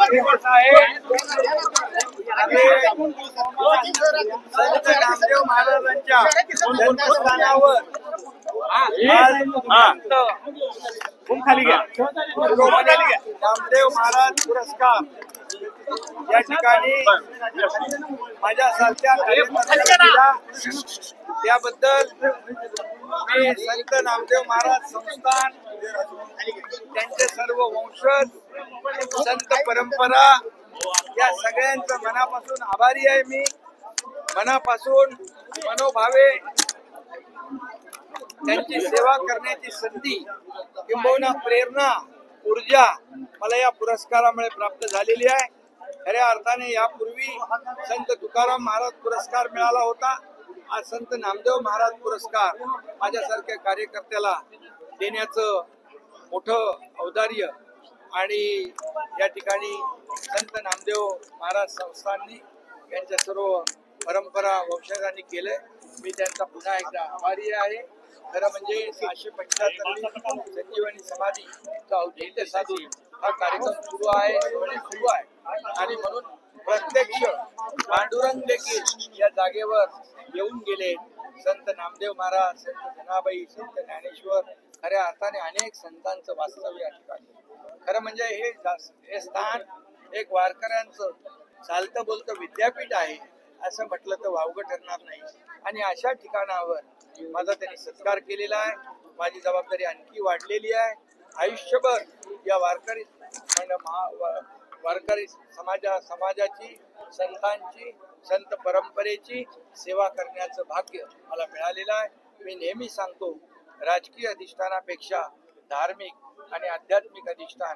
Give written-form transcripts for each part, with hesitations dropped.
दिवस आहे संत नामदेव महाराजांच्या जन्मस्थानावर खाली घ्या नामदेव महाराज पुरस्कार या ठिकाणी माझ्यासारख्या कार्यकर्त्यांना त्याबद्दल मी संत नामदेव महाराज संस्थान त्यांचे सर्व वंशज संत परंपरा या सगळ्यांचं मनापासून आभारी आहे। मी मनापासून मनोभावे त्यांची सेवा करण्याची संधी किंबहुना प्रेरणा ऊर्जा मला या पुरस्कारामुळे प्राप्त झालेली आहे। खऱ्या अर्थाने यापूर्वी संत तुकाराम महाराज पुरस्कार मिळाला होता। आज संत नामदेव महाराज पुरस्कार माझ्यासारख्या कार्यकर्त्याला देण्याचं मोठं औदार्य आणि या ठिकाणी संत नामदेव महाराज संस्थांनी यांच्या सर्व परंपरा वंशजांनी केले। मी त्यांचा पुन्हा एकदा आभारी आहे। खरं म्हणजे 675 संजीवनी समाधीचा औचित्य साधून हा कार्यक्रम सुरू आहे आणि म्हणून प्रत्यक्ष पांडुरंग देखील या जागेवर येऊन गेले। संत नामदेव महाराज, संत जनाबाई, संत ज्ञानेश्वर, खऱ्या अर्थाने अनेक संतांचं वास्तव्य या ठिकाणी। खरं म्हणजे हे स्थान एक वारकऱ्यांचं चालतं बोलतं विद्यापीठ आहे असं म्हटलं तर वावगं ठरणार नाही। आणि अशा ठिकाणावर माझा त्यांनी सत्कार केलेला आहे। माझी जबाबदारी आणखी वाढलेली आहे। आयुष्यभर या वारकरी समाजाची संतांची संत परंपरेची सेवा करण्याचं भाग्य मला मिळालेलं आहे। मी नेहमी सांगतो राजकीय अधिष्ठानापेक्षा धार्मिक आणि आध्यात्मिक अधिष्ठान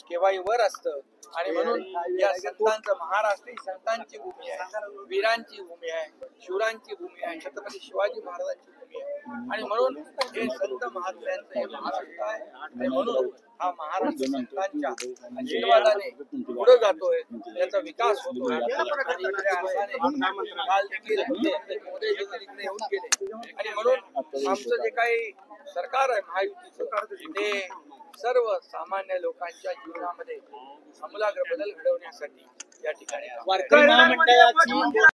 केव्हाही वर असतं आणि म्हणून या संतांचं महाराष्ट्र ही संतांची भूमी आहे, वीरांची भूमी आहे, शूरांची भूमी आहे, छत्रपती शिवाजी महाराजांची भूमी आहे आणि म्हणून हे संत महात्म्यांचं हे महाराष्ट्र आहे आणि म्हणून हा महाराष्ट्र संतांच्या आशीर्वादाने पुढे जातोय, त्याचा विकास होतोय। काल देखील मोदी इकडे येऊन गेले आणि म्हणून आमचं जे काही सरकार आहे महायुतीचं ते सर्व सामान्य लोकांच्या जीवनामध्ये आमूलाग्र बदल घडवण्यासाठी या ठिकाणी